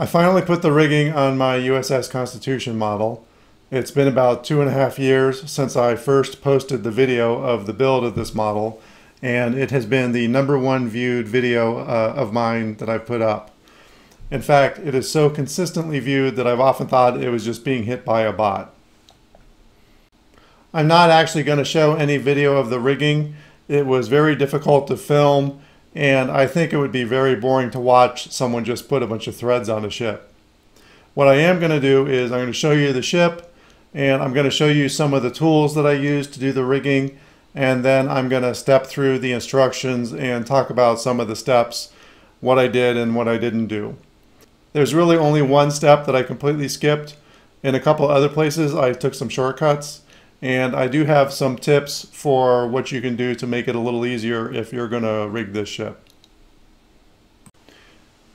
I finally put the rigging on my USS Constitution model. It's been about 2.5 years since I first posted the video of the build of this model, and it has been the #1 viewed video of mine that I've put up. In fact, it is so consistently viewed that I've often thought it was just being hit by a bot. I'm not actually going to show any video of the rigging. It was very difficult to film, and I think it would be very boring to watch someone just put a bunch of threads on a ship. What I am going to do is I'm going to show you the ship, and I'm going to show you some of the tools that I use to do the rigging, and then I'm going to step through the instructions and talk about some of the steps, what I did and what I didn't do. There's really only one step that I completely skipped. In a couple other places I took some shortcuts, and I do have some tips for what you can do to make it a little easier if you're going to rig this ship.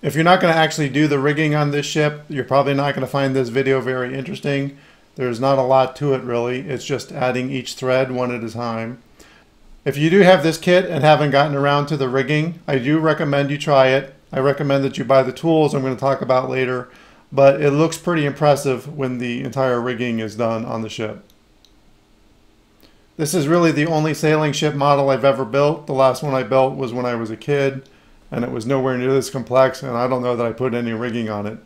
If you're not going to actually do the rigging on this ship, you're probably not going to find this video very interesting. There's not a lot to it really. It's just adding each thread one at a time. If you do have this kit and haven't gotten around to the rigging, I do recommend you try it. I recommend that you buy the tools I'm going to talk about later, but it looks pretty impressive when the entire rigging is done on the ship. This is really the only sailing ship model I've ever built. The last one I built was when I was a kid, and it was nowhere near this complex, and I don't know that I put any rigging on it.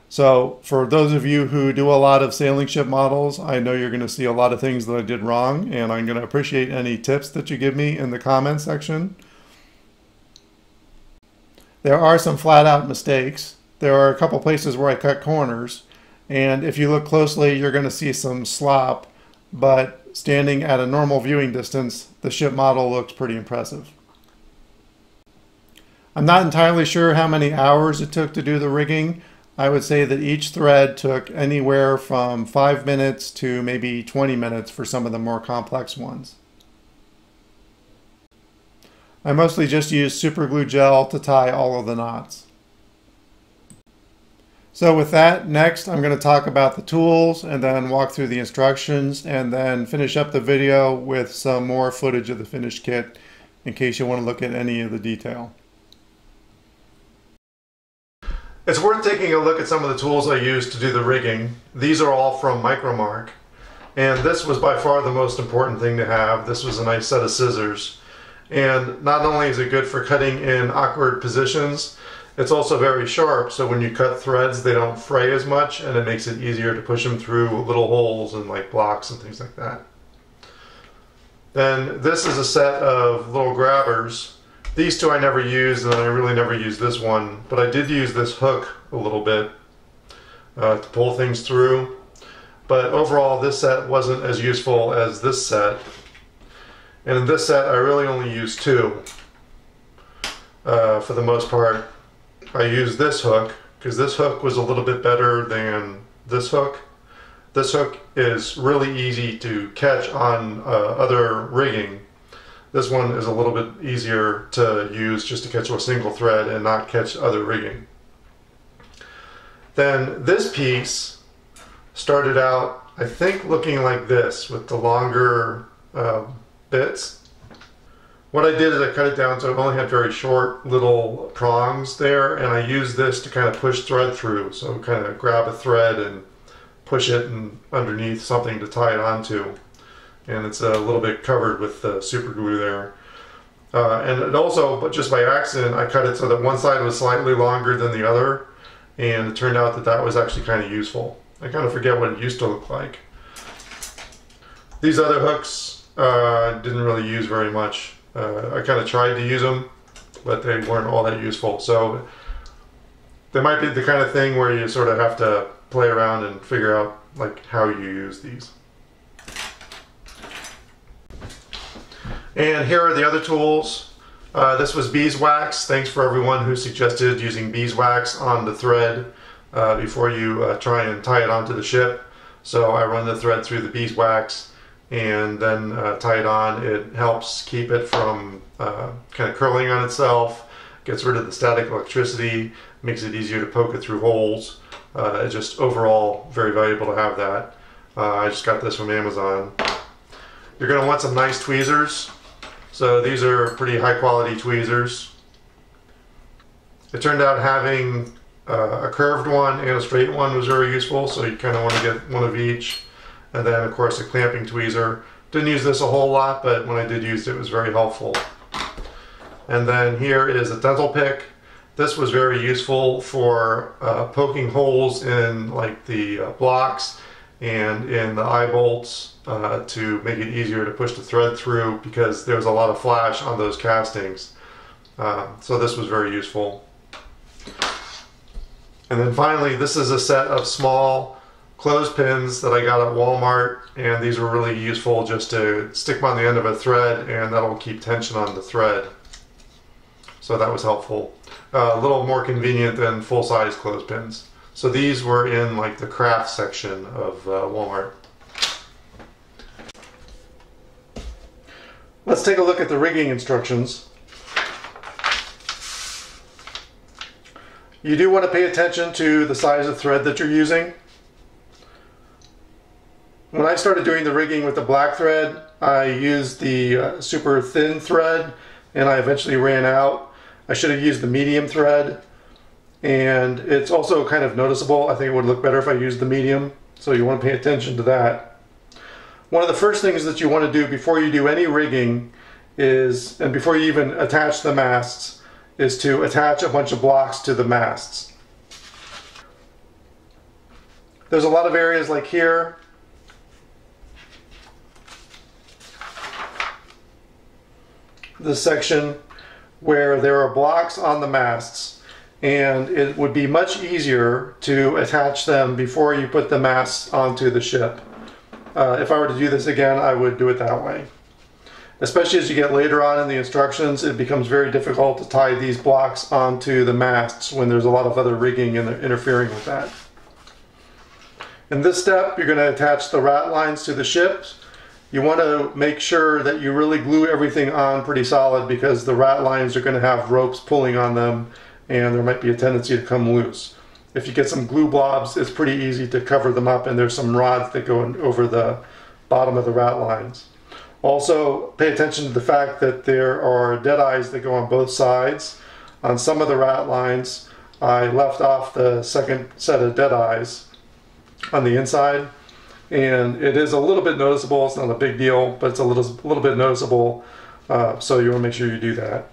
So for those of you who do a lot of sailing ship models, I know you're going to see a lot of things that I did wrong, and I'm going to appreciate any tips that you give me in the comments section. There are some flat out mistakes. There are a couple places where I cut corners, and if you look closely you're going to see some slop, but standing at a normal viewing distance, the ship model looks pretty impressive. I'm not entirely sure how many hours it took to do the rigging. I would say that each thread took anywhere from 5 minutes to maybe 20 minutes for some of the more complex ones. I mostly just used super glue gel to tie all of the knots. So with that, next I'm going to talk about the tools and then walk through the instructions and then finish up the video with some more footage of the finished kit in case you want to look at any of the detail. It's worth taking a look at some of the tools I used to do the rigging. These are all from Micromark, and this was by far the most important thing to have. This was a nice set of scissors, and not only is it good for cutting in awkward positions, it's also very sharp, so when you cut threads they don't fray as much, and it makes it easier to push them through little holes and like blocks and things like that. Then this is a set of little grabbers. These two I never used, and I really never used this one, but I did use this hook a little bit to pull things through. But overall this set wasn't as useful as this set. And in this set I really only used two for the most part. I used this hook because this hook was a little bit better than this hook. This hook is really easy to catch on other rigging. This one is a little bit easier to use just to catch a single thread and not catch other rigging. Then this piece started out, I think, looking like this with the longer bits. What I did is I cut it down so it only had very short little prongs there, and I used this to kind of push thread through. So kind of grab a thread and push it underneath something to tie it onto. And it's a little bit covered with super glue there. And it also, but just by accident, I cut it so that one side was slightly longer than the other, and it turned out that that was actually kind of useful. I kind of forget what it used to look like. These other hooks didn't really use very much. I kind of tried to use them, but they weren't all that useful. So they might be the kind of thing where you sort of have to play around and figure out like how you use these. And here are the other tools. This was beeswax. Thanks for everyone who suggested using beeswax on the thread before you try and tie it onto the ship. So I run the thread through the beeswax and then tie it on. It helps keep it from kind of curling on itself, gets rid of the static electricity, makes it easier to poke it through holes. It's just overall very valuable to have that. I just got this from Amazon. You're going to want some nice tweezers. So these are pretty high quality tweezers. It turned out having a curved one and a straight one was very useful, so you kind of want to get one of each. And then of course a clamping tweezer. Didn't use this a whole lot, but when I did use it, it was very helpful. And then here is a dental pick. This was very useful for poking holes in like the blocks and in the eye bolts to make it easier to push the thread through, because there's a lot of flash on those castings. So this was very useful. And then finally, this is a set of small clothespins that I got at Walmart, and these were really useful just to stick them on the end of a thread, and that'll keep tension on the thread. So that was helpful. A little more convenient than full-size clothespins. So these were in like the craft section of Walmart. Let's take a look at the rigging instructions. You do want to pay attention to the size of thread that you're using. When I started doing the rigging with the black thread, I used the super thin thread, and I eventually ran out. I should have used the medium thread, and it's also kind of noticeable. I think it would look better if I used the medium, so you want to pay attention to that. One of the first things that you want to do before you do any rigging is, and before you even attach the masts, is to attach a bunch of blocks to the masts. There's a lot of areas like here this section where there are blocks on the masts, and it would be much easier to attach them before you put the masts onto the ship. If I were to do this again, I would do it that way. Especially as you get later on in the instructions, it becomes very difficult to tie these blocks onto the masts when there's a lot of other rigging interfering with that. In this step, you're going to attach the rat lines to the ship. You want to make sure that you really glue everything on pretty solid, because the rat lines are going to have ropes pulling on them, and there might be a tendency to come loose. If you get some glue blobs, it's pretty easy to cover them up, and there's some rods that go over the bottom of the rat lines. Also, pay attention to the fact that there are dead eyes that go on both sides. On some of the rat lines, I left off the second set of dead eyes on the inside. And it is a little bit noticeable. It's not a big deal, but it's a little bit noticeable, so you want to make sure you do that.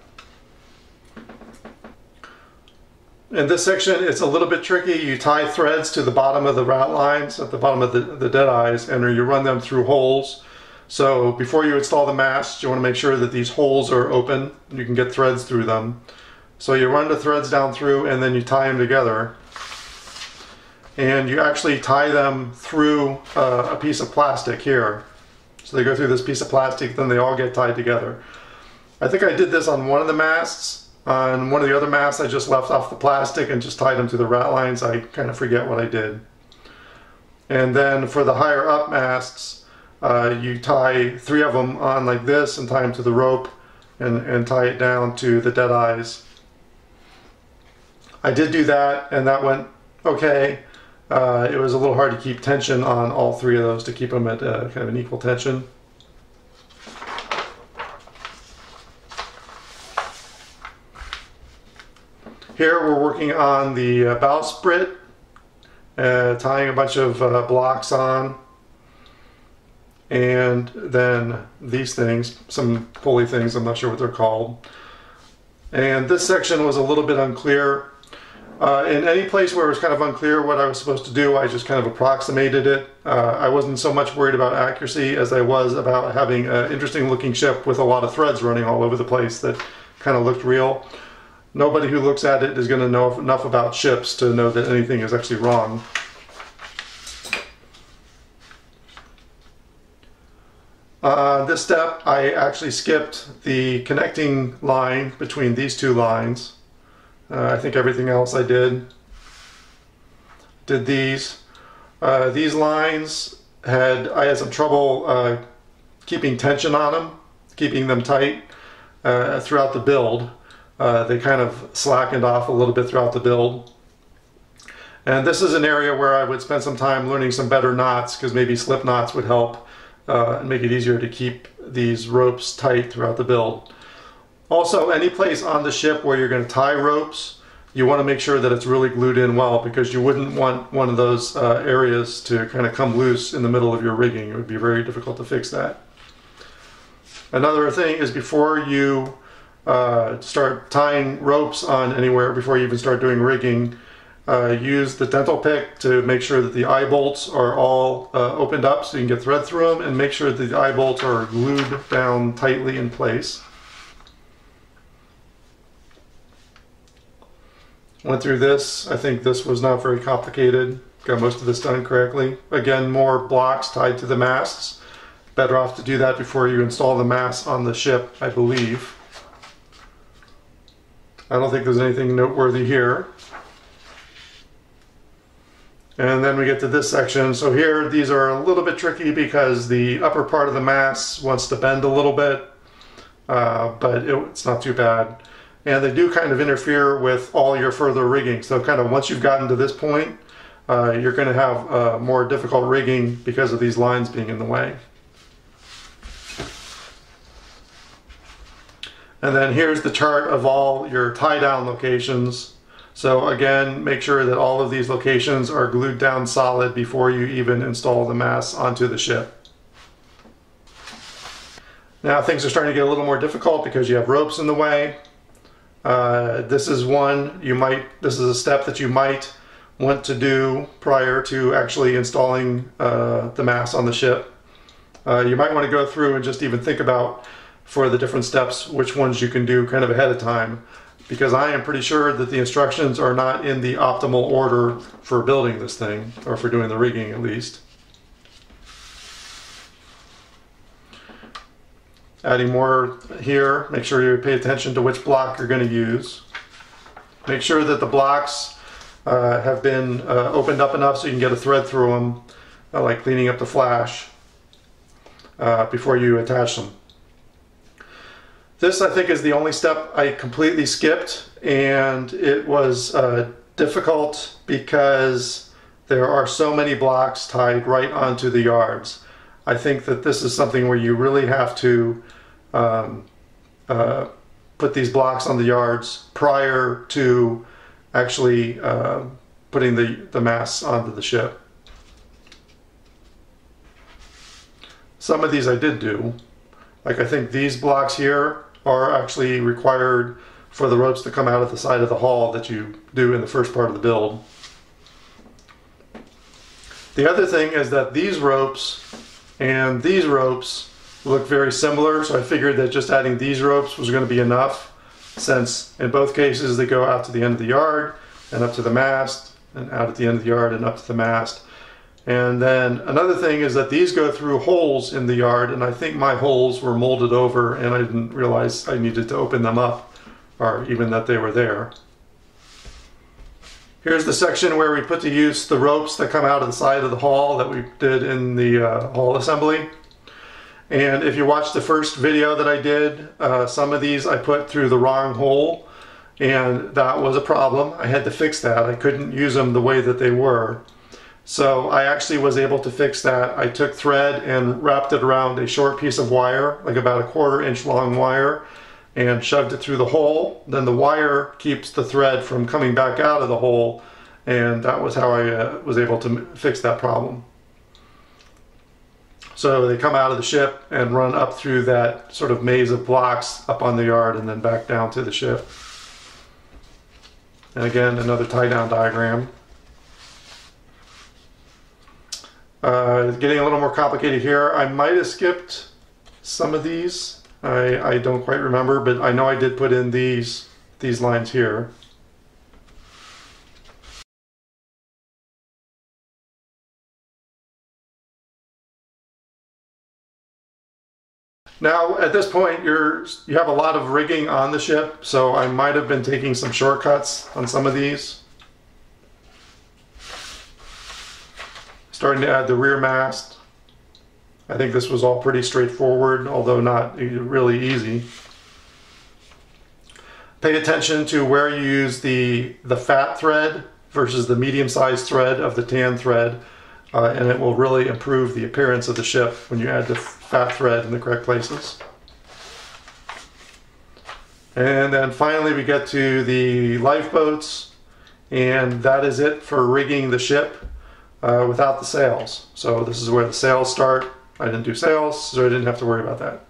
In this section, it's a little bit tricky. You tie threads to the bottom of the rat lines, at the bottom of the dead eyes, and you run them through holes. So before you install the mast, you want to make sure that these holes are open and you can get threads through them. So you run the threads down through, and then you tie them together. And you actually tie them through a piece of plastic here. So they go through this piece of plastic, then they all get tied together. I think I did this on one of the masts. On one of the other masts, I just left off the plastic and just tied them to the rat lines. I kind of forget what I did. And then for the higher up masts, you tie 3 of them on like this and tie them to the rope and tie it down to the dead eyes. I did do that, and that went okay. It was a little hard to keep tension on all 3 of those, to keep them at kind of an equal tension. Here we're working on the bowsprit, tying a bunch of blocks on, and then these things, some pulley things, I'm not sure what they're called. And this section was a little bit unclear. In any place where it was kind of unclear what I was supposed to do, I just kind of approximated it. I wasn't so much worried about accuracy as I was about having an interesting looking ship with a lot of threads running all over the place that kind of looked real. Nobody who looks at it is going to know enough about ships to know that anything is actually wrong. This step, I actually skipped the connecting line between these 2 lines. I think everything else I did these. These lines, I had some trouble keeping tension on them, keeping them tight throughout the build. They kind of slackened off a little bit throughout the build. And this is an area where I would spend some time learning some better knots, because maybe slip knots would help and make it easier to keep these ropes tight throughout the build. Also, any place on the ship where you're going to tie ropes, you want to make sure that it's really glued in well, because you wouldn't want one of those areas to kind of come loose in the middle of your rigging. It would be very difficult to fix that. Another thing is, before you start tying ropes on anywhere, before you even start doing rigging, use the dental pick to make sure that the eye bolts are all opened up so you can get thread through them, and make sure that the eye bolts are glued down tightly in place. Went through this. I think this was not very complicated. Got most of this done correctly. Again, more blocks tied to the masts. Better off to do that before you install the masts on the ship, I believe. I don't think there's anything noteworthy here. And then we get to this section. So here, these are a little bit tricky because the upper part of the mast wants to bend a little bit, but it's not too bad. And they do kind of interfere with all your further rigging. So kind of once you've gotten to this point, you're going to have more difficult rigging because of these lines being in the way. And then here's the chart of all your tie down locations. So again, make sure that all of these locations are glued down solid before you even install the masts onto the ship. Now things are starting to get a little more difficult because you have ropes in the way. This is a step that you might want to do prior to actually installing the mast on the ship. You might want to go through and just even think about, for the different steps, which ones you can do kind of ahead of time, because I am pretty sure that the instructions are not in the optimal order for building this thing, or for doing the rigging at least. Adding more here, make sure you pay attention to which block you're going to use. Make sure that the blocks have been opened up enough so you can get a thread through them, like cleaning up the flash, before you attach them. This, I think, is the only step I completely skipped, and it was difficult because there are so many blocks tied right onto the yards. I think that this is something where you really have to put these blocks on the yards prior to actually putting the masts onto the ship. Some of these I did do. Like, I think these blocks here are actually required for the ropes to come out of the side of the hull that you do in the first part of the build. The other thing is that these ropes and these ropes look very similar, so I figured that just adding these ropes was going to be enough, since in both cases they go out to the end of the yard and up to the mast, and out at the end of the yard and up to the mast. And then another thing is that these go through holes in the yard, and I think my holes were molded over and I didn't realize I needed to open them up, or even that they were there. Here's the section where we put to use the ropes that come out of the side of the hull that we did in the hull assembly. And if you watch the first video that I did, some of these I put through the wrong hole, and that was a problem. I had to fix that. I couldn't use them the way that they were. So I actually was able to fix that. I took thread and wrapped it around a short piece of wire, like about a 1/4 inch long wire, and shoved it through the hole. Then the wire keeps the thread from coming back out of the hole, and that was how I was able to fix that problem. So they come out of the ship and run up through that sort of maze of blocks up on the yard and then back down to the ship. And again, another tie-down diagram. Getting a little more complicated here. I might have skipped some of these. I don't quite remember, but I know I did put in these lines here. Now at this point you have a lot of rigging on the ship, so I might have been taking some shortcuts on some of these. Starting to add the rear mast. I think this was all pretty straightforward, although not really easy. Pay attention to where you use the fat thread versus the medium-sized thread of the tan thread, and it will really improve the appearance of the ship when you add the fat thread in the correct places. And then finally we get to the lifeboats, and that is it for rigging the ship without the sails. So this is where the sails start. I didn't do sails, so I didn't have to worry about that.